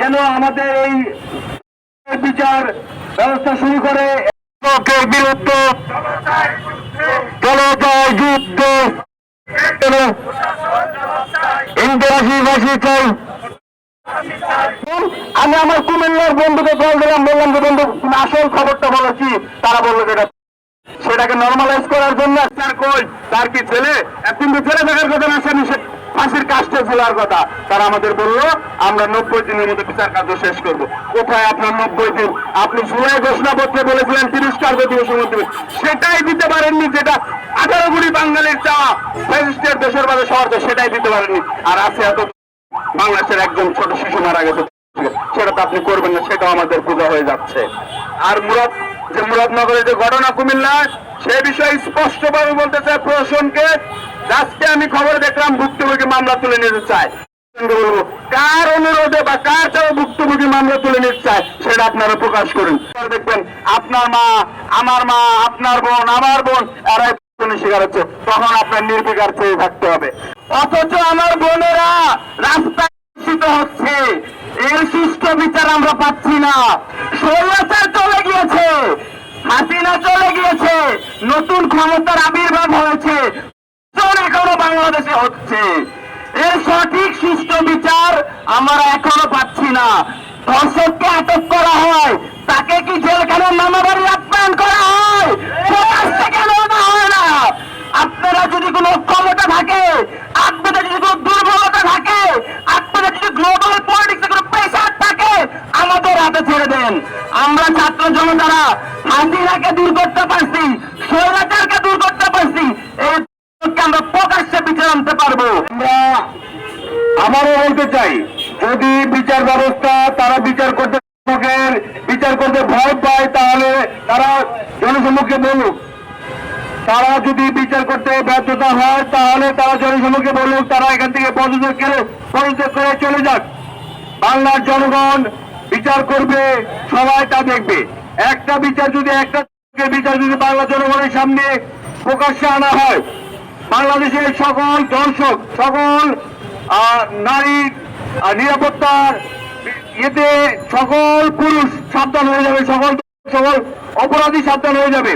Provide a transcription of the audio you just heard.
যেন আমাদের এই বিচার ব্যবস্থা শুরু করে লোকের বিরুদ্ধে চলে যায় যুদ্ধ ইন্টারন্যাশনাল চাই। আমি আমার কুমিল্লার বন্ধুকে কল দিলাম, বললাম যে বন্ধু তুমি আসল খবরটা বলেছি, তারা বললো যেটা সেটাকে নর্মালাইজ করার জন্য স্যার কই তার কি ছেলে কিন্তু ছেলে থাকার কথা না, সে ফাঁসির কাজটা ছেলার কথা। তারা আমাদের বললো আমরা 90 দিনের মধ্যে বিচার কার্য শেষ করব। কোথায় আপনার 90 দিন? আপনি জুলাই ঘোষণাপত্রে বলেছিলেন 30 কার্য দিবসের মধ্যে, সেটাই দিতে পারেননি, যেটা 18 কোটি বাঙালির চাওয়া ফ্যাসিস্টের দেশের বাদে শহর, সেটাই দিতে পারেননি। আর আছে এত বাংলাদেশের একজন ছোট শিশু মারা গেছে, সেটা তো আপনি করবেন না, সেটাও আমাদের পূজা হয়ে যাচ্ছে। আর মুরাদনগরের যে ঘটনা কুমিল্লায়, সে বিষয়ে স্পষ্টভাবে বলতে চাই প্রশাসনকে, আজকে আমি খবর দেখলাম ভুক্তভোগী মামলা তুলে নিতে চায়। বলবো কার অনুরোধে বা কার চাও ভুক্তভোগী মামলা তুলে নিতে চায় সেটা আপনারা প্রকাশ করুন। দেখবেন আপনার মা, আমার মা, আপনার বোন, আমার বোন, এরাই শিকার হচ্ছে, তখন আপনার নির্বিকার চেয়ে থাকতে হবে। অথচ আমার বোনেরা রাস্তায় হচ্ছে, এর সুষ্ঠু বিচার আমরা পাচ্ছি না। স্বৈরাচার চলে গিয়েছে, হাসিনা চলে গিয়েছে, নতুন ক্ষমতার আবির্ভাব হয়েছে, এখনো বাংলাদেশে হচ্ছে। এর সঠিক সুষ্ঠু বিচার আমরা এখনো পাচ্ছি না। ধর্ষককে আটক করা হয়, তাকে কি জেলখানার নামাবাড়ি আপ্যায়ন করা হয়? কেন না হয় না? আপনারা যদি কোনো ক্ষমতা থাকে, আপনাদের যদি কোনো দুর্বলতা থাকে, আপনাদের যদি গ্লোবাল পলিটিক্সে কোনো প্রেশার থাকে, আমাদের হাতে ছেড়ে দেন। আমরা ছাত্র জনতারা হাসিনাকে দূর করতে পারছি, স্বৈরাচারকে দূর করতে পারছি, এই আমরা প্রকাশ্যে বিচার আনতে পারবো। আমরা আবারও বলতে চাই, যদি বিচার ব্যবস্থা তারা বিচার করতে ভয় পায়, তাহলে তারা জনসম্মুখে বলুক। তারা যদি বিচার করতে ব্যর্থতা হয়, তাহলে তারা জনসম্মুখে বলুক, তারা এখান থেকে পদত্যাগ করে চলে যাক। বাংলার জনগণ বিচার করবে, সবাই তা দেখবে। একটা বিচার যদি বাংলা জনগণের সামনে প্রকাশ্যে আনা হয়, বাংলাদেশের সকল দর্শক, সকল নারী নিরাপত্তার সকল পুরুষ সাবধান হয়ে যাবে, সকল অপরাধী সাবধান হয়ে যাবে।